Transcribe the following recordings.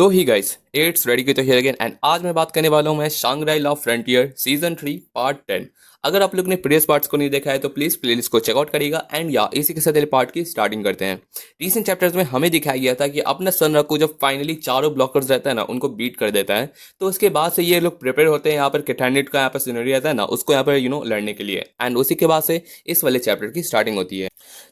तो ही guys it's ready की तो हियर अगेन एंड आज मैं बात करने वाला हूँ मैं Shanghai love frontier season 3 part 10। अगर आप लोग ने प्रीवियस पार्ट्स को नहीं देखा है तो प्लीज प्लेलिस्ट को चेकआउट करिएगा एंड या इसी के साथ पार्ट की स्टार्टिंग करते हैं। रिसेंट चैप्टर्स में हमें दिखाया गया था कि अपना सन रकू जब फाइनली चारों ब्लॉकर्स रहता है ना उनको बीट कर देता है तो उसके बाद से ये लोग प्रिपेयर होते हैं यहाँ पर कैंडिडेट का यहाँ पर सिनेरियो रहता है ना उसको यहाँ पर लड़ने के लिए एंड उसी के बाद से इस वाले चैप्टर की स्टार्टिंग होती है।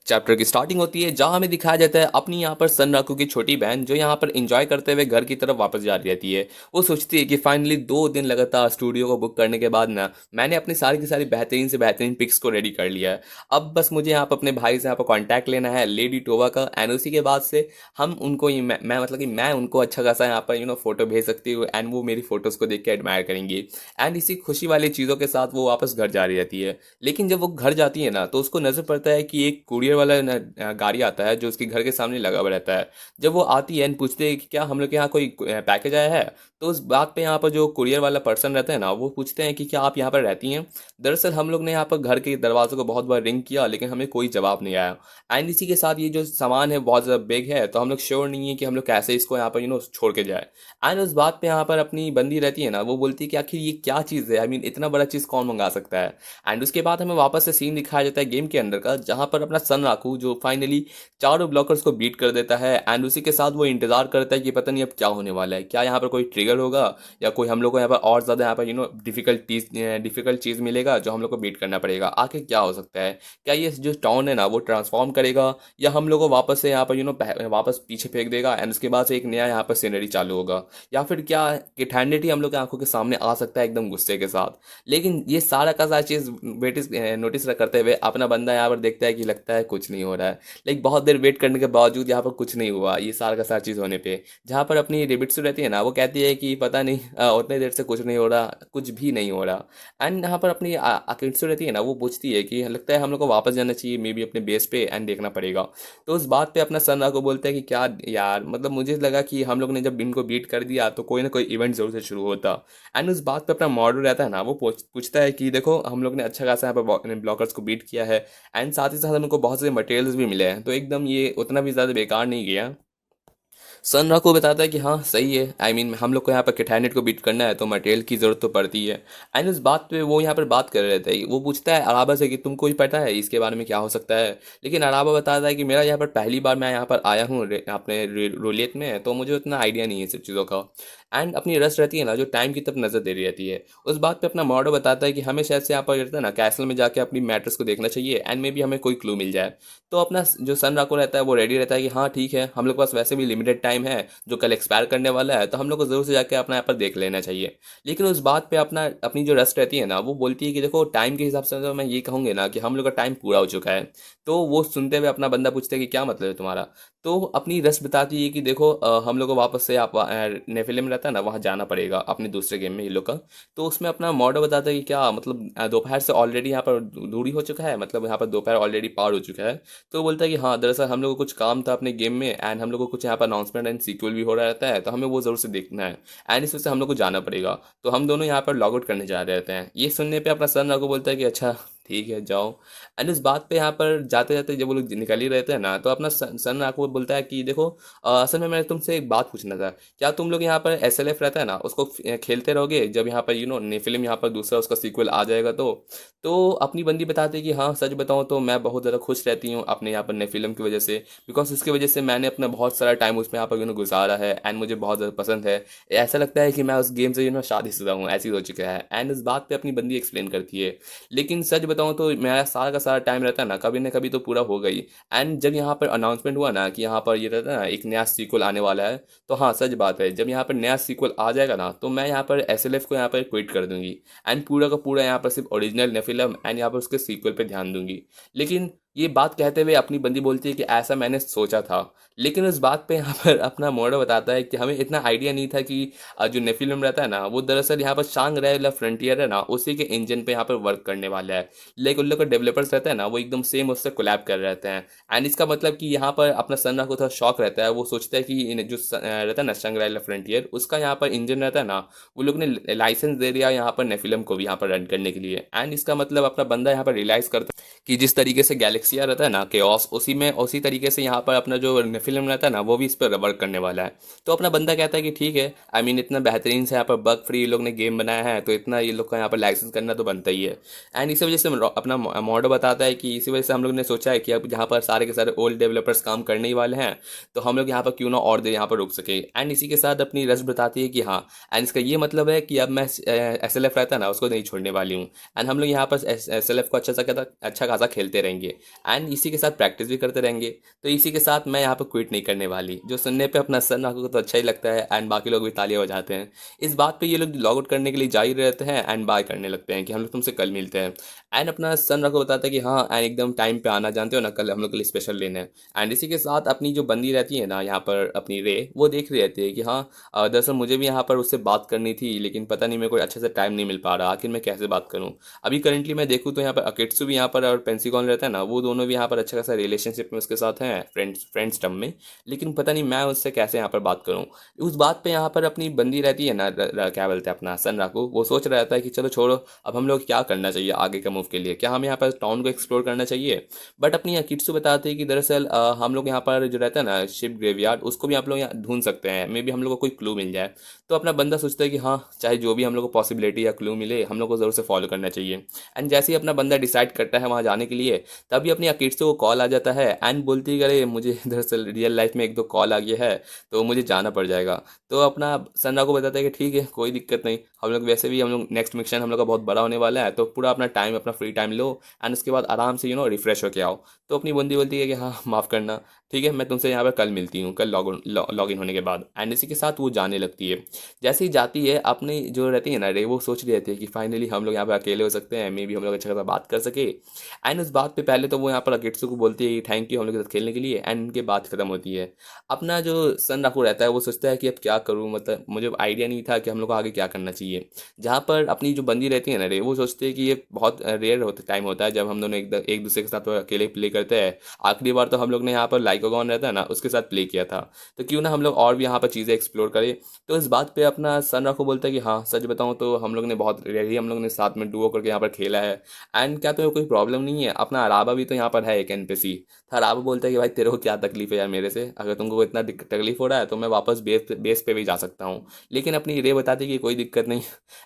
चैप्टर की स्टार्टिंग होती है जहां हमें दिखाया जाता है अपनी यहाँ पर सन राकू की छोटी बहन जो यहाँ पर एंजॉय करते हुए घर की तरफ वापस जा रही रहती है। वो सोचती है कि फाइनली 2 दिन लगातार स्टूडियो को बुक करने के बाद ना मैंने अपनी सारी की सारी बेहतरीन से बेहतरीन पिक्स को रेडी कर लिया है। अब बस मुझे यहाँ पर अपने भाई से यहाँ पर कॉन्टैक्ट लेना है लेडी टोवा का एंड उसी के बाद से हम उनको मैं मतलब कि मैं उनको अच्छा खासा यहाँ पर फोटो भेज सकती हूँ एंड वो मेरी फोटोज को देख के एडमायर करेंगी। एंड इसी खुशी वाली चीज़ों के साथ वो वापस घर जा रही रहती है। लेकिन जब वो घर जाती है ना तो उसको नजर पड़ता है कि एक कुरियर वाला गाड़ी आता है जो उसके घर के सामने लगा हुआ रहता है। जब वो आती है पूछते हैं कि क्या हम लोग के यहाँ कोई पैकेज आया है तो उस बात पे यहाँ पर जो कुरियर वाला पर्सन रहता है ना वो पूछते हैं कि क्या आप यहाँ पर रहती हैं। दरअसल हम लोग ने यहाँ पर घर के दरवाजे को बहुत बार रिंग किया लेकिन हमें कोई जवाब नहीं आया। एंड इसी के साथ ये जो सामान है बहुत ज़्यादा बिग है तो हम लोग श्योर नहीं है कि हम लोग कैसे इसको यहाँ पर छोड़ के जाए। एंड उस बात पे यहाँ पर अपनी बंदी रहती है ना वो बोलती है कि आखिर ये क्या चीज़ है, आई मीन इतना बड़ा चीज़ कौन मंगा सकता है। एंड उसके बाद हमें वापस से सीन दिखाया जाता है गेम के अंदर का जहाँ पर अपना सन राकू जो फाइनली चारों ब्लॉकर्स को बीट कर देता है एंड उसी के साथ वो इंतजार करता है कि पता नहीं अब क्या होने वाला है, क्या यहाँ पर कोई ट्रिगर होगा या कोई हम लोग को यहाँ पर और ज़्यादा यहाँ पर डिफिकल्ट चीज़ मिलेगा जो हम लोग को बीट करना पड़ेगा। आखिर क्या हो सकता है, क्या ये जो टाउन है ना वो ट्रांसफॉर्म करेगा या हम लोग को वापस से यहाँ पर वापस पीछे फेंक देगा एंड उसके बाद से एक नया यहाँ पर सीनरी चालू होगा या फिर क्या किटहैंडिटी हम लोग की आंखों के सामने आ सकता है एकदम गुस्से के साथ। लेकिन ये सारा का सारा चीज़ नोटिस करते हुए अपना बंदा यहाँ पर देखता है कि लगता है कुछ नहीं हो रहा है। लाइक बहुत देर वेट करने के बावजूद यहाँ पर कुछ नहीं हुआ ये सारा का सारा चीज़ होने पे जहाँ पर अपनी रेबिट्सू रहती है ना वो कहती है कि पता नहीं उतने देर से कुछ नहीं हो रहा, कुछ भी नहीं हो रहा। एंड यहाँ पर अपनी आकिट्सू रहती है ना वो पूछती है कि लगता है हम लोग को वापस जाना चाहिए मे बी अपने बेस पे एंड देखना पड़ेगा। तो उस बात पे अपना सन्ना को बोलता है कि क्या यार मतलब मुझे लगा कि हम लोग ने जब इनको बीट कर दिया तो कोई ना कोई इवेंट जरूर से शुरू होता। एंड उस बात पे अपना मॉडल रहता है ना वो पूछता है कि देखो हम लोग ने अच्छा खासा यहाँ पर ब्लॉकर्स को बीट किया है एंड साथ ही साथ हमको बहुत सारे मटेरियल्स भी मिले हैं तो एकदम ये उतना भी ज़्यादा बेकार नहीं गया। सन राको बताता है कि हाँ सही है, आई मीन हम लोग को यहाँ पर किटहैंडिट को बीट करना है तो मटेरियल की ज़रूरत तो पड़ती है। एंड उस बात पे वो यहाँ पर बात कर रहे थे, वो पूछता है अराबा से कि तुमको ही पता है इसके बारे में क्या हो सकता है। लेकिन अराबा बताता है कि मेरा यहाँ पर पहली बार मैं यहाँ पर आया हूँ अपने रोलियत में तो मुझे उतना आइडिया नहीं है सब चीज़ों का। एंड अपनी रस रहती है ना जो टाइम की तरफ नज़र दे रही रहती है। उस बात पे अपना मॉडल बताता है कि हमें शायद से यहाँ पर रहता है ना कैसल में जाके अपनी मैटर्स को देखना चाहिए एंड मे बी हमें कोई क्लू मिल जाए। तो अपना जो सन राको रहता है वो रेडी रहता है कि हाँ ठीक है हम लोग के पास वैसे भी लिमिटेड टाइम है जो कल एक्सपायर करने वाला है तो हम लोग को ज़रूर से जाके अपना यहाँ पर देख लेना चाहिए। लेकिन उस बात पे अपनी जो रस्ट रहती है ना वो बोलती है कि देखो टाइम के हिसाब से तो मैं ये कहूँगी ना कि हम लोग का टाइम पूरा हो चुका है। तो वो सुनते हुए अपना बंदा पूछते हैं कि क्या मतलब है तुम्हारा। तो अपनी रस्ट बताती है कि देखो हम लोग को वापस से आप नेफिलिम रहता है ना वहाँ जाना पड़ेगा अपने दूसरे गेम में ये लोग का। तो उसमें अपना मॉडल बताता है कि क्या मतलब दोपहर से ऑलरेडी यहाँ पर दूरी हो चुका है, मतलब यहाँ पर दोपहर ऑलरेडी पार हो चुका है। तो बोलता है कि हाँ दरअसल हम लोग को कुछ काम था अपने गेम में एंड हम लोग को कुछ यहाँ पर अनाउंसमेंट एंड सीक्वल भी हो रहा रहता है तो हमें वो ज़रूर से देखना है एंड इस वजह से हम लोग को जाना पड़ेगा। तो हम दोनों यहाँ पर लॉग आउट करने जा रहे रहते हैं। ये सुनने पे अपना सन को बोलता है कि अच्छा ठीक है जाओ। एंड इस बात पे यहाँ पर जाते जाते जब वो लोग निकल ही रहते हैं ना तो अपना सन आपको बोलता है कि देखो असल में मैंने तुमसे एक बात पूछना था, क्या तुम लोग यहाँ पर SLF रहता है ना उसको खेलते रहोगे जब यहाँ पर ने फिल्म यहाँ पर दूसरा उसका सीक्वल आ जाएगा तो अपनी बंदी बताती है कि हाँ सच बताऊँ तो मैं बहुत ज़्यादा खुश रहती हूँ अपने यहाँ पर नई फिल्म की वजह से, बिकॉज उसकी वजह से मैंने अपना बहुत सारा टाइम उसमें यहाँ पर गुजारा है एंड मुझे बहुत ज़्यादा पसंद है। ऐसा लगता है कि मैं उस गेम से शादीशुदा हूँ ऐसी हो चुका है। एंड इस बात पे अपनी बंदी एक्सप्लेन करती है। लेकिन सच बताऊँ तो मेरा सारा का सारा टाइम रहता है ना कभी तो पूरा हो गई। एंड जब यहाँ पर अनाउंसमेंट हुआ ना कि यहाँ पर ये रहता है ना एक नया सीक्वल आने वाला है तो हाँ सच बात है जब यहाँ पर नया सीक्वल आ जाएगा ना तो मैं यहाँ पर SLF को यहाँ पर क्विट कर दूंगी एंड पूरा का पूरा यहाँ पर सिर्फ ओरिजिनल ने फिल्म एंड यहाँ पर उसके सीक्वल पे ध्यान दूंगी। लेकिन ये बात कहते हुए अपनी बंदी बोलती है कि ऐसा मैंने सोचा था। लेकिन उस बात पे यहाँ पर अपना मोड़ो बताता है कि हमें इतना आइडिया नहीं था कि जो नेफिलिम रहता है ना वो दरअसल यहाँ पर शांग ला फ्रंटियर है ना उसी के इंजन पे यहाँ पर वर्क करने वाला है। लेकिन उन लोग का डेवलपर्स रहता है ना वो एकदम सेम उससे कोलैब कर रहते हैं। एंड इसका मतलब कि यहाँ पर अपना सन्ना को थोड़ा शौक रहता है, वो सोचता है कि जो रहता है ना शांग ला फ्रंटियर उसका यहाँ पर इंजन रहता है ना वो लोग ने लाइसेंस दे दिया यहाँ पर नेफिलिम को भी यहाँ पर रन करने के लिए। एंड इसका मतलब अपना बंदा यहाँ पर रियलाइज करता है कि जिस तरीके से गैलेक्सी एलेक्सिया रहता है ना केओस, उसी तरीके से यहाँ पर अपना जो फिल्म रहता है ना वो भी इस पर वर्क करने वाला है। तो अपना बंदा कहता है कि ठीक है, आई मीन इतना बेहतरीन से यहाँ पर बग फ्री ये लोग ने गेम बनाया है, तो इतना ये लोग का यहाँ पर लाइसेंस करना तो बनता ही है। एंड इसी वजह से अपना मॉडो बताता है कि इसी वजह से हम लोग ने सोचा है कि अब यहाँ पर सारे के सारे ओल्ड डेवलपर्स काम करने ही वाले हैं, तो हम लोग यहाँ पर क्यों ना और देर यहाँ पर रुक सके। एंड इसी के साथ अपनी रस बताती है कि हाँ, एंड इसका ये मतलब है कि अब मैं SLF रहता है ना उसको नहीं छोड़ने वाली हूँ, एंड हम लोग यहाँ पर SLF को अच्छा खासा खेलते रहेंगे, एंड इसी के साथ प्रैक्टिस भी करते रहेंगे। तो इसी के साथ मैं यहाँ पर क्विट नहीं करने वाली। जो सुनने पे अपना सन आपको तो अच्छा ही लगता है, एंड बाकी लोग भी तालियां बजाते हैं। इस बात पे ये लोग लॉग आउट करने के लिए जा ही रहते हैं एंड बाय करने लगते हैं कि हम लोग तुमसे कल मिलते हैं। एंड अपना सन को बताता है कि हाँ एंड एकदम टाइम पे आना, जानते हो ना कल हम लोग के लिए स्पेशल लेना है। एंड इसी के साथ अपनी जो बंदी रहती है ना यहाँ पर अपनी रे, वो देख रही रहती है कि हाँ दरअसल मुझे भी यहाँ पर उससे बात करनी थी, लेकिन पता नहीं मेरे को अच्छे से टाइम नहीं मिल पा रहा, आखिर मैं कैसे बात करूँ। अभी करंटली मैं देखूँ तो यहाँ पर अकेट्सु भी यहाँ पर और पेंसिकॉन रहता है ना, वो दोनों भी यहाँ पर अच्छा खासा रिलेशनशिप में उसके साथ हैं, फ्रेंड्स टर्म में, लेकिन पता नहीं मैं उससे कैसे यहाँ पर बात करूँ। उस बात पे यहाँ पर अपनी बंदी रहती है ना, क्या बोलते हैं अपना सन राकू, वो सोच रहा था कि चलो छोड़ो, अब हम लोग क्या करना चाहिए आगे का मूव के लिए, क्या हमें यहाँ पर टाउन को एक्सप्लोर करना चाहिए। बट अपनी अकिट्सु बताते हैं कि दरअसल हम लोग यहाँ पर जो रहता है ना शिप ग्रेवयार्ड, उसको भी आप लोग यहाँ ढूंढ सकते हैं, मे बी हम लोग को कोई क्लू मिल जाए। तो अपना बंदा सोचता है कि हाँ चाहे जो भी हम लोग को पॉसिबिलिटी या क्लू मिले, हम लोग को ज़रूर से फॉलो करना चाहिए। एंड जैसे ही अपना बंदा डिसाइड करता है वहाँ जाने के लिए, तभी अपनी अकिट्सु को कॉल आ जाता है एंड बोलती है अरे मुझे दरअसल रियल लाइफ में एक दो कॉल आ गया है, तो मुझे जाना पड़ जाएगा। तो अपना सन्ना को बताता है कि ठीक है कोई दिक्कत नहीं, हम लोग वैसे भी हम लोग नेक्स्ट मिशन हम लोग का बहुत बड़ा होने वाला है, तो पूरा अपना टाइम अपना फ्री टाइम लो एंड उसके बाद आराम से रिफ्रेश होके आओ। तो अपनी बंदी बोलती है कि हाँ माफ़ करना, ठीक है मैं तुमसे यहाँ पर कल मिलती हूँ, कल लॉग इन होने के बाद। एंड इसी के साथ वो जाने लगती है। जैसे ही जाती है, अपनी जो रहती है ना रे, वो सोच रही रहती है कि फाइनली हम लोग यहाँ पर अकेले हो सकते हैं, मे बी हम लोग अच्छा खासा बात कर सके। एंड उस बात पे पहले तो वो यहाँ पर अकिट्सु को बोलती है थैंक यू हम लोग के साथ खेलने के लिए, एंड उनके बात खत्म होती है। अपना जो सन राकू रहता है वो सोचता है कि अब क्या करूँ, मतलब मुझे आइडिया नहीं था कि हम लोग को आगे क्या करना चाहिए। जहाँ पर अपनी जो बंदी रहती है ना रे, वो सोचते हैं कि ये बहुत रेयर टाइम होता है जब हम दोनों एक दूसरे के साथ अकेले प्ले करते हैं। आखिरी बार तो हम लोग ने यहाँ पर लाइकोगॉन रहता है ना उसके साथ प्ले किया था, तो क्यों ना हम लोग और भी यहाँ पर चीज़ें एक्सप्लोर करें। तो इस बात पे अपना सन राकू बोलता है कि हाँ सच बताऊँ तो हम लोग ने बहुत रेयर ही हम लोग ने साथ में डुओ करके यहाँ पर खेला है। एंड क्या तुम्हें कोई प्रॉब्लम नहीं है, अपना अराबा भी तो यहाँ पर है एक NPC। था अराबा बोलता है कि भाई तेरे को क्या तकलीफ है यार मेरे से, अगर तुमको इतना तकलीफ हो रहा है तो मैं वापस बेस पे भी जा सकता हूँ, लेकिन अपनी रे बताती कि कोई दिक्कत नहीं।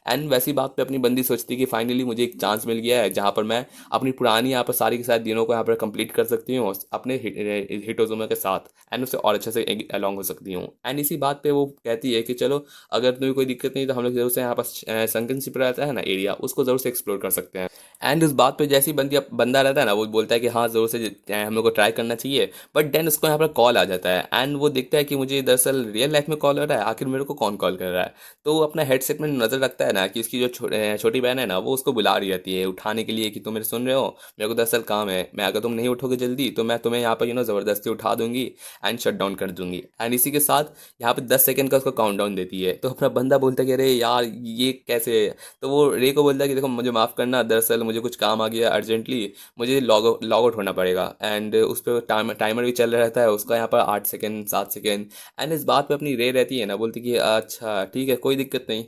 एंड वैसी बात पे अपनी बंदी सोचती कि फाइनली मुझे एक चांस मिल गया है जहाँ पर मैं अपनी पुरानी यहाँ पर सारी के सारी दिनों को यहाँ पर कंप्लीट कर सकती हूँ अपने हिटोजुमा के साथ, एंड उससे और अच्छे से अलॉन्ग हो सकती हूँ। एंड इसी बात पे वो कहती है कि चलो अगर तुम्हें कोई दिक्कत नहीं तो हम लोग जरूर से यहाँ पर संकन शिप रहता है ना एरिया, उसको जरूर से एक्सप्लोर कर सकते हैं। एंड उस बात पे जैसे ही बंदा रहता है ना वो बोलता है कि हाँ ज़रूर से हम लोग को ट्राई करना चाहिए। बट देन उसको यहाँ पर कॉल आ जाता है एंड वो देखता है कि मुझे दरअसल रियल लाइफ में कॉल हो रहा है, आखिर मेरे को कौन कॉल कर रहा है। तो वो अपना हेडसेट में नज़र रखता है ना कि इसकी जो छोटी बहन है ना वो उसको बुला रही रहती है उठाने के लिए कि तुम मेरे सुन रहे हो, मेरे को दरअसल काम है, मैं अगर तुम नहीं उठोगे जल्दी तो मैं तुम्हें यहाँ पर ज़बरदस्ती उठा दूंगी एंड शट डाउन कर दूंगी। एंड इसी के साथ यहाँ पे 10 सेकंड का उसको काउंट डाउन देती है। तो अपना बंदा बोलता है कि अरे यार ये कैसे। तो वो रे को बोलता है कि देखो मुझे माफ़ करना, दरअसल मुझे कुछ काम आ गया अर्जेंटली, मुझे लॉग आउट होना पड़ेगा। एंड उस पर टाइमर भी चल रहा रहता है उसका यहाँ पर 8 सेकंड 7 सेकंड। एंड इस बात पे अपनी रे रहती है ना, बोलती कि अच्छा ठीक है कोई दिक्कत नहीं,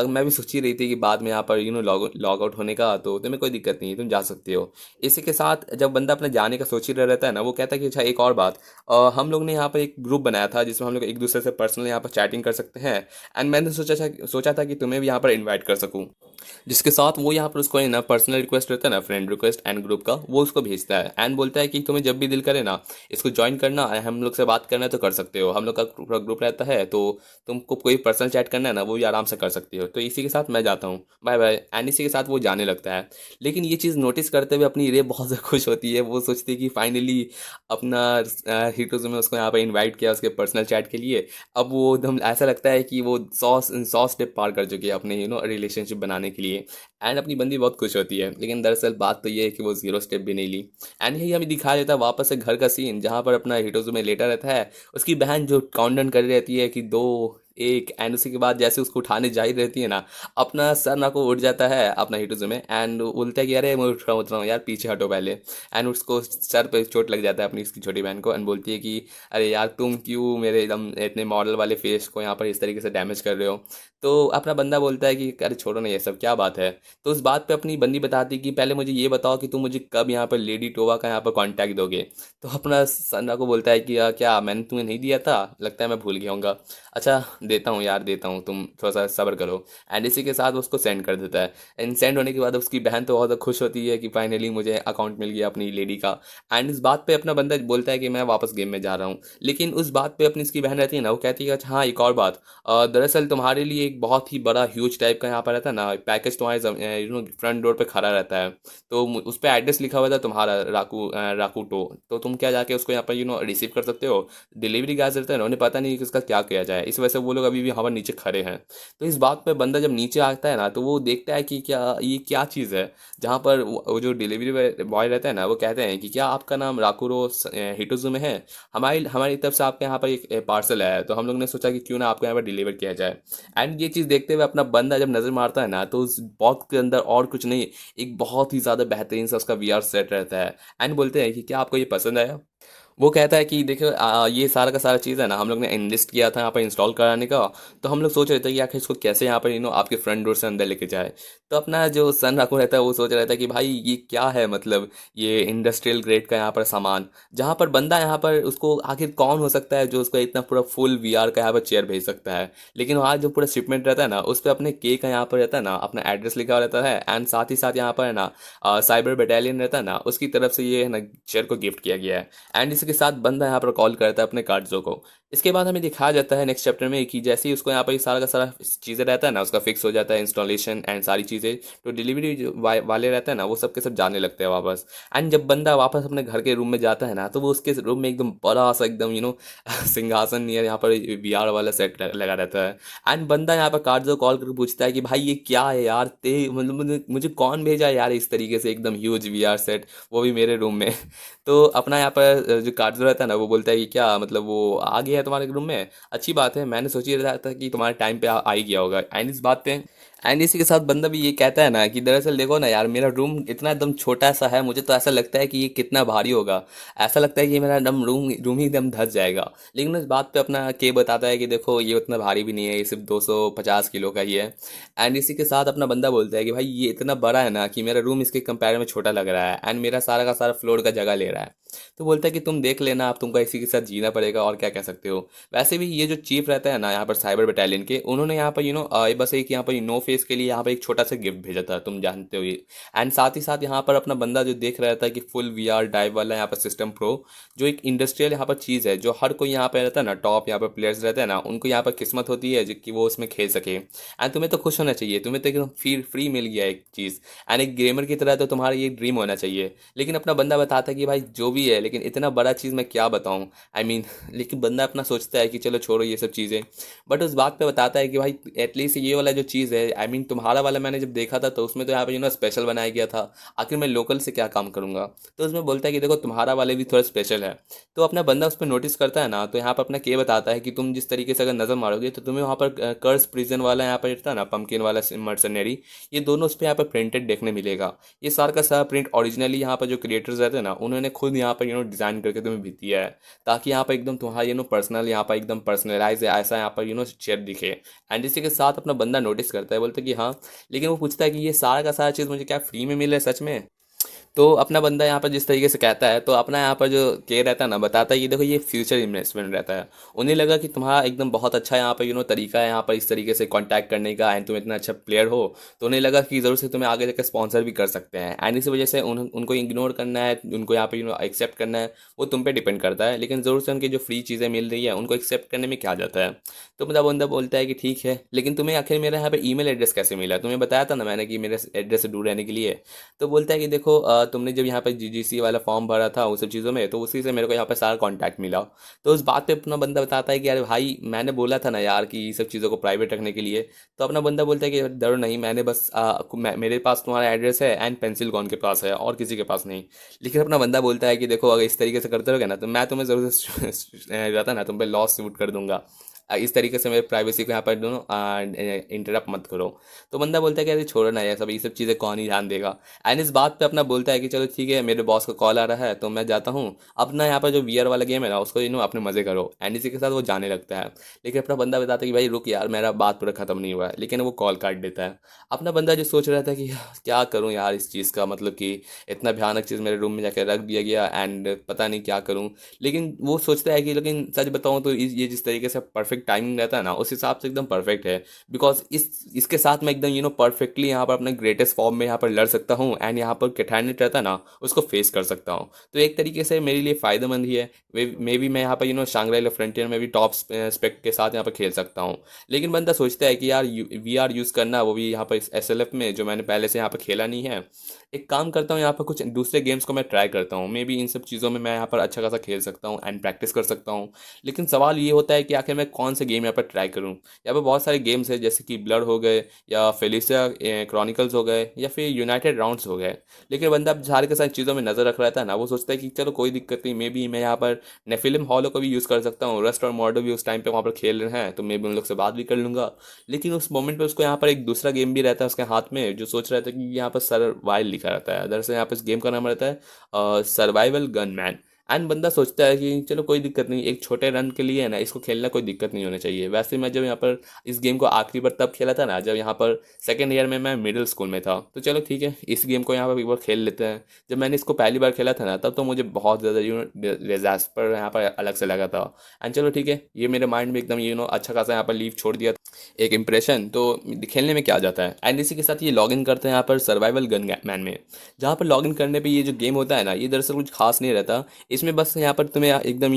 मैं भी सोच ही रही थी कि बाद में यहाँ पर लॉग आउट होने का, तो तुम्हें कोई दिक्कत नहीं, तुम जा सकते हो। इसी के साथ जब बंदा अपने जाने का सोच ही रहा रहता है ना, वो कहता है कि अच्छा एक और बात, हम लोग ने यहाँ पर एक ग्रुप बनाया था जिसमें हम लोग एक दूसरे से पर्सनल यहाँ पर चैटिंग कर सकते हैं, एंड मैंने सोचा था कि तुम्हें भी यहाँ पर इनवाइट कर सकूँ, जिसके साथ वो यहाँ पर उसको ना पर्सनल रिक्वेस्ट रहता है ना फ्रेंड रिक्वेस्ट एंड ग्रुप का, वो उसको भेजता है एंड बोलता है कि तुम्हें जब भी दिल करे ना इसको ज्वाइन करना, हम लोग से बात करना है तो कर सकते हो, हम लोग का पूरा ग्रुप रहता है, तो तुमको कोई पर्सनल चैट करना है ना वो भी आराम से कर सकती हो। तो इसी के साथ मैं जाता हूँ, बाय बाय। एंड इसी के साथ वो जाने लगता है। लेकिन ये चीज़ नोटिस करते हुए अपनी रे बहुत ज़्यादा खुश होती है, वो सोचती है कि फाइनली अपना हिटोज़ो में उसको यहाँ पर इन्वाइट किया उसके पर्सनल चैट के लिए। अब वो एकदम ऐसा लगता है कि वो 100 स्टेप पार कर चुकी है अपने रिलेशनशिप बनाने के लिए। एंड अपनी बंदी बहुत खुश होती है, लेकिन दरअसल बात तो ये है कि वो 0 स्टेप भी नहीं ली। एंड यही हमें दिखाया जाता है वापस से घर का सीन, जहाँ पर अपना हिटोज़ो में लेटा रहता है, उसकी बहन जो काउंटडाउन कर रही रहती है कि 2 एक एंड उसी के बाद जैसे उसको उठाने जा ही रहती है ना, अपना सर ना को उठ जाता है अपना हिटोज़ू में एंड बोलता है कि अरे मैं उठ रहा हूँ यार, पीछे हटो पहले। एंड उसको सर पे चोट लग जाता है अपनी इसकी छोटी बहन को एंड बोलती है कि अरे यार तुम क्यों मेरे एकदम इतने मॉडल वाले फेस को यहाँ पर इस तरीके से डैमेज कर रहे हो। तो अपना बंदा बोलता है कि अरे छोड़ो ना ये सब क्या बात है। तो उस बात पे अपनी बंदी बताती है कि पहले मुझे ये बताओ कि तुम मुझे कब यहाँ पर लेडी टोवा का यहाँ पर कांटेक्ट दोगे। तो अपना सन्ना को बोलता है कि क्या मैंने तुम्हें नहीं दिया था, लगता है मैं भूल गया हूँगा। अच्छा देता हूँ यार देता हूँ, तुम थोड़ा सा सब्र करो। एंड इसी के साथ उसको सेंड कर देता है। एंड सेंड होने के बाद उसकी बहन तो बहुत खुश होती है कि फाइनली मुझे अकाउंट मिल गया अपनी लेडी का। एंड इस बात पे अपना बंदा बोलता है कि मैं वापस गेम में जा रहा हूँ। लेकिन उस बात पे अपनी इसकी बहन रहती है ना, वो कहती है अच्छा हाँ एक और बात, दरअसल तुम्हारे लिए एक बहुत ही बड़ा ह्यूज टाइप का यहाँ पर रहता है ना पैकेज, तुम्हारे फ्रंट डोर पे खड़ा रहता है। तो उस पर एड्रेस लिखा हुआ था तुम्हारा राकूटो। तो तुम क्या जाके उसको यहाँ पर रिसीव कर सकते हो। डिलीवरी गाइज रहते हैं ना, उन्हें पता नहीं कि उसका क्या किया जाए, इस वजह से वो लोग अभी भी हवा नीचे खड़े हैं। तो इस बात पे बंदा जब नीचे आता है ना, तो वो देखता है कि क्या ये क्या चीज़ है। जहाँ पर वो जो डिलीवरी बॉय रहता है ना, वो कहते हैं कि क्या आपका नाम राकुरो हिटोजुमे है, हमारी हमारी तरफ से आपके यहाँ पर एक पार्सल आया है, तो हम लोग ने सोचा कि क्यों ना आपको यहाँ पर डिलीवर किया जाए। एंड ये चीज़ देखते हुए अपना बंदा जब नज़र मारता है ना, तो उस बॉक्स के अंदर और कुछ नहीं, एक बहुत ही ज़्यादा बेहतरीन सा उसका वीआर सेट रहता है। एंड बोलते हैं कि क्या आपको ये पसंद आया। वो कहता है कि देखो ये सारा का सारा चीज़ है ना, हम लोग ने इनलिस्ट किया था यहाँ पर इंस्टॉल कराने का। तो हम लोग सोच रहे थे कि आखिर इसको कैसे यहाँ पर आपके फ्रंट डोर से अंदर लेके जाए। तो अपना जो सन राकू रहता है वो सोच रहा था कि भाई ये क्या है, मतलब ये इंडस्ट्रियल ग्रेड का यहाँ पर सामान, जहाँ पर बंदा यहाँ पर उसको आखिर कौन हो सकता है जो उसको इतना पूरा फुल वीआर का यहाँ पर चेयर भेज सकता है। लेकिन वहाँ जो पूरा शिपमेंट रहता है ना, उस पर अपने के का यहाँ पर रहता है ना, अपना एड्रेस लिखा हुआ रहता है एंड साथ ही साथ यहाँ पर है ना साइबर बटालियन रहता है ना, उसकी तरफ से ये है ना चेयर को गिफ्ट किया गया है। एंड इसके साथ बंदा यहाँ पर कॉल करता है अपने कार्ड्सों को। इसके बाद हमें दिखाया जाता है नेक्स्ट चैप्टर में कि जैसे ही उसको यहाँ पर ये सारा का सारा चीज़ें रहता है ना, उसका फिक्स हो जाता है इंस्टॉलेशन एंड सारी चीज़ें, तो डिलीवरी वाले रहते हैं ना, वो सब के सब जाने लगते हैं वापस। एंड जब बंदा वापस अपने घर के रूम में जाता है ना, तो वो उसके रूम में एकदम बड़ा सा एकदम सिंहासन नियर यहाँ पर वीआर वाला सेट लगा रहता है। एंड बंदा यहाँ पर कार्ड्सो कॉल करके पूछता है कि भाई ये क्या है यार, ते मतलब मुझे कौन भेजा यार इस तरीके से एकदम ह्यूज वीआर सेट, वो भी मेरे रूम में। तो अपना यहाँ पर जो कार्ड रहता है ना, वो बोलता है कि क्या मतलब वो आ गया है तुम्हारे रूम में, अच्छी बात है, मैंने सोच ही रहा था कि तुम्हारे टाइम पे आ ही गया होगा। एंड इस बात पे एंड इसी के साथ बंदा भी ये कहता है ना कि दरअसल देखो ना यार, मेरा रूम इतना एकदम छोटा सा है, मुझे तो ऐसा लगता है कि ये कितना भारी होगा, ऐसा लगता है कि मेरा एकदम रूम रूम ही एकदम धस जाएगा। लेकिन इस बात पे अपना के बताता है कि देखो ये उतना भारी भी नहीं है, ये सिर्फ 250 किलो का ही है। एंड इसी के साथ अपना बंदा बोलता है कि भाई ये इतना बड़ा है ना कि मेरा रूम इसके कंपेयर में छोटा लग रहा है एंड मेरा सारा का सारा फ्लोर का जगह ले रहा है। तो बोलता है कि तुम देख लेना, आप तुमको इसी के साथ जीना पड़ेगा और क्या कह सकते हो। वैसे भी ये जो चीफ रहता है ना यहाँ पर साइबर बटालियन के, उन्होंने यहाँ पर बस एक यहाँ पर नो फेस के लिए यहाँ पर एक छोटा सा गिफ्ट भेजा था, तुम जानते हो ये। एंड साथ ही साथ यहाँ पर अपना बंदा जो देख रहा था कि फुल वीआर डाइव वाला यहाँ पर सिस्टम प्रो, जो एक इंडस्ट्रियल यहाँ पर चीज़ है, जो हर कोई यहाँ पर रहता है ना, टॉप यहाँ पर प्लेयर्स रहते हैं ना, उनको यहाँ पर किस्मत होती है कि वो उसमें खेल सके। एंड तुम्हें तो खुश होना चाहिए, तुम्हें तो एकदम फ्री मिल गया एक चीज़। एंड एक गेमर की तरह तो तुम्हारा ये ड्रीम होना चाहिए। लेकिन अपना बंदा बताता है कि भाई जो भी है, लेकिन इतना बड़ा चीज़ मैं क्या बताऊँ, आई मीन लेकिन बंदा अपना सोचता है कि चलो छोड़ो ये सब चीज़ें। बट उस बात पे बताता है कि भाई एटलीस्ट ये वाला जो चीज़ है, आई मीन तुम्हारा वाला मैंने जब देखा था तो उसमें तो यहाँ पे स्पेशल बनाया गया था, आखिर मैं लोकल से क्या काम करूँगा। तो उसमें बोलता है कि देखो तुम्हारा वाले भी थोड़ा स्पेशल है। तो अपना बंदा उस पर नोटिस करता है ना, तो यहाँ पर अपना के बताता है कि तुम जिस तरीके से अगर नज़र मारोगे तो तुम्हें वहाँ पर कर्स प्रिजन वाला यहाँ पर था ना, पम्पकिन वाला मर्सनरी, ये दोनों उस पर यहाँ पर प्रिंटेड देखने मिलेगा। ये सारा का सारा प्रिंट ओरिजिनली यहाँ पर जो क्रिएटर्स रहते हैं ना, उन्होंने खुद यहाँ पर डिज़ाइन करके तुम्हें भी दिया है, ताकि यहाँ पर एकदम तुम्हारा पर्सनल यहाँ पर एकदम पर्सनलाइज है ऐसा यहाँ पर शेप दिखे। एंड इसी के साथ अपना बंदा नोटिस करता है, बोलता है कि हाँ, लेकिन वो पूछता है कि ये सारा का सारा चीज़ मुझे क्या फ्री में मिल रहा है सच में। तो अपना बंदा यहाँ पर जिस तरीके से कहता है, तो अपना यहाँ पर जो के रहता है ना, बताता है कि देखो ये फ्यूचर इन्वेस्टमेंट रहता है। उन्हें लगा कि तुम्हारा एकदम बहुत अच्छा यहाँ पर तरीका है यहाँ पर इस तरीके से कांटेक्ट करने का, एंड तुम इतना अच्छा प्लेयर हो, तो उन्हें लगा कि ज़रूर से तुम्हें आगे जाकर स्पॉन्सर भी कर सकते हैं। एंड इसी वजह से उनको इग्नोर करना है, उनको यहाँ पर एक्सेप्ट करना है, वो तुम पे डिपेंड करता है। लेकिन ज़रूर से उनकी जो फ्री चीज़ें मिल रही है उनको एक्सेप्ट करने में क्या जाता है। तो मेरा बंदा बोलता है कि ठीक है, लेकिन तुम्हें आखिर मेरा यहाँ पर ईमेल एड्रेस कैसे मिला, तुम्हें बताया था ना मैंने कि मेरे एड्रेस से दूर रहने के लिए। तो बोलता है कि देखो तुमने जब यहाँ पर जीजीसी वाला फॉर्म भरा था उस सब चीज़ों में, तो उसी से मेरे को यहाँ पे सारा कांटेक्ट मिला। तो उस बात पे अपना बंदा बताता है कि अरे भाई मैंने बोला था ना यार कि ये सब चीज़ों को प्राइवेट रखने के लिए। तो अपना बंदा बोलता है कि डरो नहीं, मैंने बस मेरे पास तुम्हारा एड्रेस है एंड पेंसिल कौन के पास है और किसी के पास नहीं। लेकिन अपना बंदा बोलता है कि देखो अगर इस तरीके से करते रहोगे ना, तो मैं तुम्हें ज़रूर रहता ना तुम पे लॉ सूट कर दूंगा। इस तरीके से मेरे प्राइवेसी को यहाँ पर इंटरप्ट मत करो। तो बंदा बोलता है कि अरे छोड़ो ना यार, सब ये सब चीज़ें कौन ही ध्यान देगा। एंड इस बात पे अपना बोलता है कि चलो ठीक है, मेरे बॉस का कॉल आ रहा है तो मैं जाता हूँ, अपना यहाँ पर जो वीआर वाला गेम है ना उसको अपने मज़े करो। एंड इसी के साथ वो जाने लगता है। लेकिन अपना बंदा बताता है कि भाई रुक यार, मेरा बात पूरा खत्म नहीं हुआ है, लेकिन वो कॉल काट देता है। अपना बंदा जो सोच रहा था कि क्या करूँ यार इस चीज़ का, मतलब कि इतना भयानक चीज़ मेरे रूम में जाकर रख दिया गया एंड पता नहीं क्या करूँ। लेकिन वो सोचता है कि लेकिन सच बताऊँ तो ये जिस तरीके से परफेक्ट टाइमिंग रहता है ना, उस हिसाब से एकदम परफेक्ट है। बिकॉज इसके साथ मैं एकदम परफेक्टली यहाँ पर अपने ग्रेटेस्ट फॉर्म में यहाँ पर लड़ सकता हूँ एंड यहाँ पर कैंडिडेट रहता है ना उसको फेस कर सकता हूँ। तो एक तरीके से मेरे लिए फ़ायदेमंद ही है। मे भी मैं यहाँ पर शांग्राई फ्रंटियर में भी टॉप स्पेक के साथ यहाँ पर खेल सकता हूँ। लेकिन बंदा सोचता है कि यार VR यूज़ करना, वो भी यहाँ पर SLF में, जो मैंने पहले से यहाँ पर खेला नहीं है। एक काम करता हूँ, यहाँ पर कुछ दूसरे गेम्स को मैं ट्राई करता हूँ, मे बी इन सब चीज़ों में मैं यहाँ पर अच्छा खासा खेल सकता हूँ एंड प्रैक्टिस कर सकता हूँ। लेकिन सवाल ये होता है कि आखिर मैं कौन से गेम यहाँ पर ट्राई करूँ। यहाँ पर बहुत सारे गेम्स हैं जैसे कि ब्लड हो गए, या फेलिसिया क्रॉनिकल्स हो गए, या फिर यूनाइटेड राउंड्स हो गए। लेकिन बंदा अब सारे के सारी चीज़ों में नज़र रख रहा था ना, वो सोचता है कि चलो कोई दिक्कत नहीं, मे बी मैं यहाँ पर नेफिलिम हॉलो को भी यूज़ कर सकता हूँ, रस्ट और मॉडो भी उस टाइम पे वहाँ पर खेल रहे हैं तो मे बी उन लोग से बात भी कर लूँगा। लेकिन उस मोमेंट पे उसको यहाँ पर एक दूसरा गेम भी रहता है उसके हाथ में, जो सोच रहा था कि यहाँ पर सर्वाइवल लिखा रहता है। दरअसल यहाँ पर इस गेम का नाम रहता है सर्वाइवल गनमैन। एंड बंदा सोचता है कि चलो कोई दिक्कत नहीं, एक छोटे रन के लिए है ना इसको खेलना कोई दिक्कत नहीं होना चाहिए। वैसे मैं जब यहाँ पर इस गेम को आखिरी बार तब खेला था ना, जब यहाँ पर सेकेंड ईयर में मैं मिडिल स्कूल में था। तो चलो ठीक है, इस गेम को यहाँ पर एक बार खेल लेते हैं। जब मैंने इसको पहली बार खेला था ना, तब तो मुझे बहुत ज़्यादा डिजास्टर यहाँ पर अलग से लगा था। एंड चलो ठीक है, ये मेरे माइंड में एकदम अच्छा खासा यहाँ पर लीव छोड़ दिया एक इम्प्रेशन, तो खेलने में क्या जाता है। एंड इसी के साथ ये लॉगिन करते हैं यहाँ पर सर्वाइवल गन मैन में, जहाँ पर लॉगिन करने पे ये जो गेम होता है ना, ये दरअसल कुछ खास नहीं रहता। इसमें बस यहाँ पर तुम्हें एकदम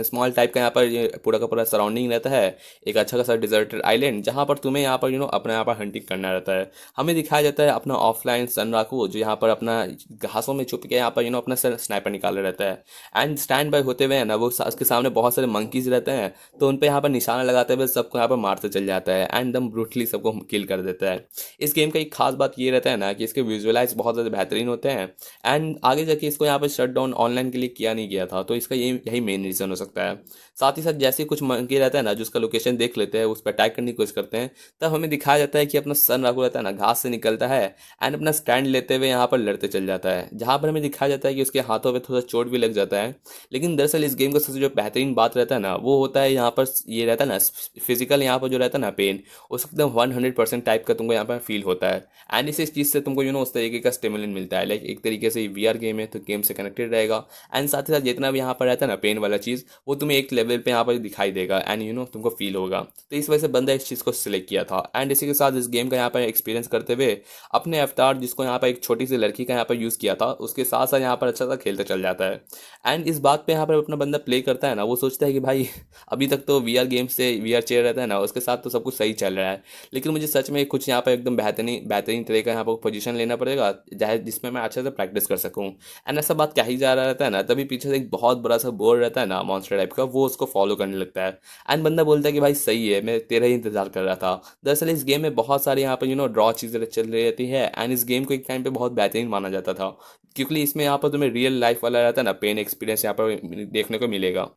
स्मॉल टाइप का यहाँ पर ये पूरा का पूरा सराउंडिंग रहता है, एक अच्छा खासा डिजर्टेड आइलैंड, जहाँ पर तुम्हें यहाँ पर अपना यहाँ पर हंटिंग करना रहता है। हमें दिखाया जाता है अपना ऑफलाइन सन राकू, जो यहाँ पर अपना घासों में छुप के यहाँ पर अपना स्नाइपर निकाला रहता है। एंड स्टैंड बाय होते हुए है ना, वो उसके सामने बहुत सारे मंकीज रहते हैं, तो उन पे यहाँ पर निशाना लगाते हुए सबको यहाँ पर मारते चल जाता है एंड दम ब्रूटली सबको किल कर देता है। इस गेम का एक खास बात ये रहता है ना कि इसके विजुअलाइज बहुत ज़्यादा बेहतरीन होते हैं एंड आगे जाके इसको यहाँ पर शट डाउन ऑनलाइन के लिए किया नहीं गया था, तो इसका यही मेन रीज़न हो सकता है। साथ ही साथ जैसे कुछ मंकी रहता है ना, जिसका लोकेशन देख लेते हैं, उस पर अटैक करने की कोशिश करते हैं, तब हमें दिखाया जाता है कि अपना सन राकू रहता है ना, घास से निकलता है एंड अपना स्टैंड लेते हुए यहाँ पर लड़ते चल जाता है, जहाँ पर हमें दिखाया जाता है कि उसके हाथों पे थोड़ा चोट भी लग जाता है। लेकिन दरअसल इस गेम का सबसे जो बेहतरीन बात रहता है ना, वो होता है यहाँ पर ये रहता है ना फिजिकल, यहाँ पर जो रहता है ना पेन, उस एकदम 100% टाइप का तुमको यहाँ पर फील होता है। एंड इस चीज़ से तुमको उस तरीके का स्टिमुलेंट मिलता है। लाइक एक तरीके से VR गेम है तो गेम से कनेक्टेड रहेगा एंड साथ ही साथ जितना भी यहाँ पर रहता है ना पेन वाला चीज़, वो तुम्हें एक लेवल पे यहाँ पर दिखाई देगा एंड तुमको फील होगा। तो इस वजह से बंदा इस चीज़ को सिलेक्ट किया था। एंड इसी के साथ इस गेम का यहाँ पर एक्सपीरियंस करते हुए अपने अवतार, जिसको यहाँ पर एक छोटी सी लड़की का यहाँ पर यूज़ किया था, उसके साथ साथ यहाँ पर अच्छा सा खेलता चल जाता है। एंड इस बात पे यहाँ पर अपना बंदा प्ले करता है ना, वो सोचता है कि भाई अभी तक तो VR गेम से VR चेयर रहता है ना, उसके साथ तो सब कुछ सही चल रहा है, लेकिन मुझे सच में कुछ यहाँ पर एकदम बेहतरीन बेहतरीन तरह का यहाँ पर पोजीशन लेना पड़ेगा चाहे जिसमें मैं अच्छे से प्रैक्टिस कर सकूँ। एंड ऐसा बात क्या ही जा रहा रहता है ना, तभी पीछे से एक बहुत बड़ा सा बोर्ड रहता है ना मॉन्स्टर टाइप का, वो उसको फॉलो करने लगता है। एंड बंदा बोलता है कि भाई सही है, मैं तेरा ही इंतजार कर रहा था। दरअसल इस गेम में बहुत सारी यहाँ पर ड्रॉ चीज़ें चल रही रहती है एंड इस गेम को एक टाइम पे बहुत बेहतरीन माना जाता था, क्योंकि इसमें यहाँ पर तुम्हें रियल लाइफ वाला रहता है ना पेन एक्सपीरियंस यहाँ पर देखने को मिलेगा।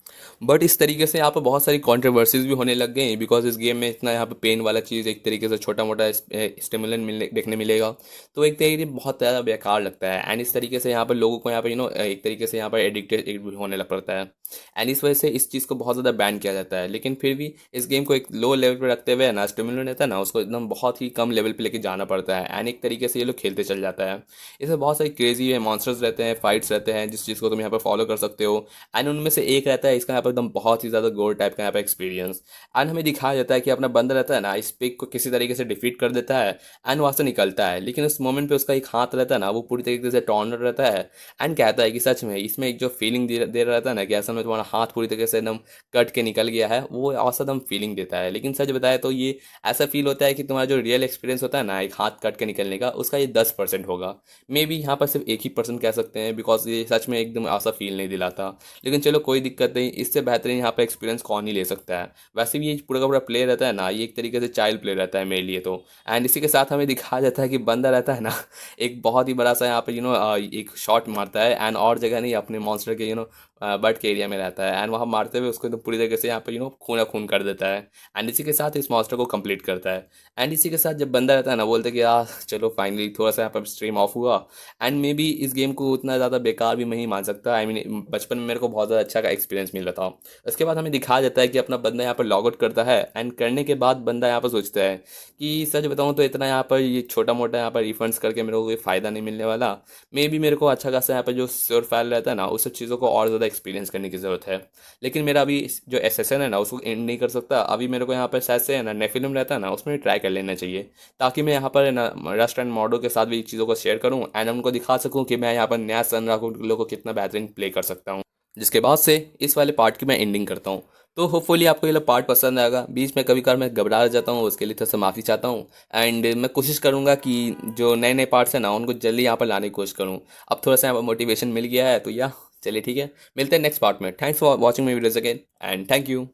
बट इस तरीके से यहाँ पर बहुत सारी कॉन्ट्रोवर्सीज भी होने लग गई, बिकॉज इस गेम में इतना यहाँ पर पेन वाला चीज़ एक तरीके से छोटा मोटा स्टिमुलेंट देखने मिलेगा, तो एक तरीके से बहुत ज़्यादा बेकार लगता है। एंड इस तरीके से यहाँ पर लोगों को यहाँ पर एक तरीके से यहाँ पर एडिक्टेड होने लग पड़ता है एंड इस वजह से इस चीज़ को बहुत ज़्यादा बैन किया जाता है। लेकिन फिर भी इस गेम को एक लो लेवल पे रखते हुए ना, स्टिमुलेंट रहता है ना, उसको एकदम बहुत ही कम लेवल पे लेके जाना पड़ता है एंड एक तरीके से ये लोग खेलते चल जाता है। इसमें बहुत सारी क्रेजी है मॉन्स्टर्स रहते हैं, फाइट्स रहते हैं, जिस चीज़ को तुम यहाँ पर फॉलो कर सकते हो। एंड उनमें से एक रहता है इसका यहाँ पर एकदम बहुत ही ज़्यादा गोर टाइप का यहाँ पर एक्सपीरियंस। एंड हमें दिखाया जाता है कि अपना बंदा रहता है ना, इस पिक को किसी तरीके से डिफीट कर देता है एंड वहाँ से निकलता है। लेकिन उस मोमेंट पे उसका एक हाथ रहता है ना, वो पूरी तरीके से टॉर्नर रहता है एंड कहता है कि सच में इसमें एक जो फीलिंग दे रहा रहता है ना, कि असल में तुम्हारा हाथ पूरी तरीके से एकदम कट के निकल गया है, वो औसम फीलिंग देता है। लेकिन सच बताए तो ये ऐसा फील होता है कि तुम्हारा जो रियल एक्सपीरियंस होता है ना एक हाथ कट के निकलने का, उसका ये 10% होगा। मे बी यहाँ पर सिर्फ 1% कह सकते हैं, बिकॉज ये सच में एकदम ऐसा फील नहीं दिलाता। लेकिन चलो कोई दिक्कत नहीं, इससे बेहतरीन यहाँ पर एक्सपीरियंस कौन ही ले सकता है। वैसे भी ये पूरा का पूरा प्ले रहता है ना, ये एक तरीके से चाइल्ड प्ले रहता है मेरे लिए तो। एंड इसी के साथ हमें दिखाया जाता है कि बंदा रहता है ना एक बहुत ही बड़ा सा यहाँ पे एक शॉट मारता है एंड और जगह नहीं, अपने मॉन्स्टर के बट के एरिया में रहता है एंड वहाँ मारते हुए उसको तो पूरी तरीके से यहाँ पर खूना खून कर देता है एंड इसी के साथ इस मॉन्स्टर को कंप्लीट करता है। एंड इसी के साथ जब बंदा रहता है ना, बोलते हैं कि यार चलो फाइनली थोड़ा सा यहाँ पर स्ट्रीम ऑफ हुआ। एंड मे बी इस गेम को उतना ज़्यादा बेकार भी नहीं मान सकता। आई मीन बचपन में मेरे को बहुत ज़्यादा अच्छा का एक्सपीरियंस मिल रहा था। उसके बाद हमें दिखाया जाता है कि अपना बंदा यहाँ पर लॉग आउट करता है एंड करने के बाद बंदा यहाँ पर सोचता है कि सच बताऊँ तो इतना यहाँ पर ये छोटा मोटा यहाँ पर रिफंड्स करके मेरे को कोई फ़ायदा नहीं मिलने वाला। मे बी मेरे को अच्छा खासा यहाँ पर जो श्योर फाइल रहता है ना, उस सब चीज़ों को और ज़्यादा एक्सपीरियंस करने की ज़रूरत है। लेकिन मेरा अभी जो एसेसन है ना, उसको एंड नहीं कर सकता अभी। मेरे को यहाँ पर शायद से है ना नेफिलिम रहता है ना, उसमें ट्राई कर लेना चाहिए, ताकि मैं यहाँ पर है ना रस्ट एंड मॉडो के साथ भी चीज़ों को शेयर करूँ एंड उनको दिखा सकूँ कि मैं यहाँ पर नया सन राकुलो को कितना बेहतरीन प्ले कर सकता हूँ। जिसके बाद से इस वाले पार्ट की मैं एंडिंग करता हूँ। तो होपफुली आपको ये पार्ट पसंद आएगा। बीच में कभी कभार मैं घबरा जाता हूँ, उसके लिए थोड़ा सा माफ़ी चाहता हूँ एंड मैं कोशिश करूँगा कि जो नए नए पार्ट्स हैं ना, उनको जल्दी यहाँ पर लाने की कोशिश करूँ। अब थोड़ा सा यहाँ पर मोटिवेशन मिल गया है तो या चलिए ठीक है, मिलते हैं नेक्स्ट पार्ट में। Thanks for watching my videos again and thank you.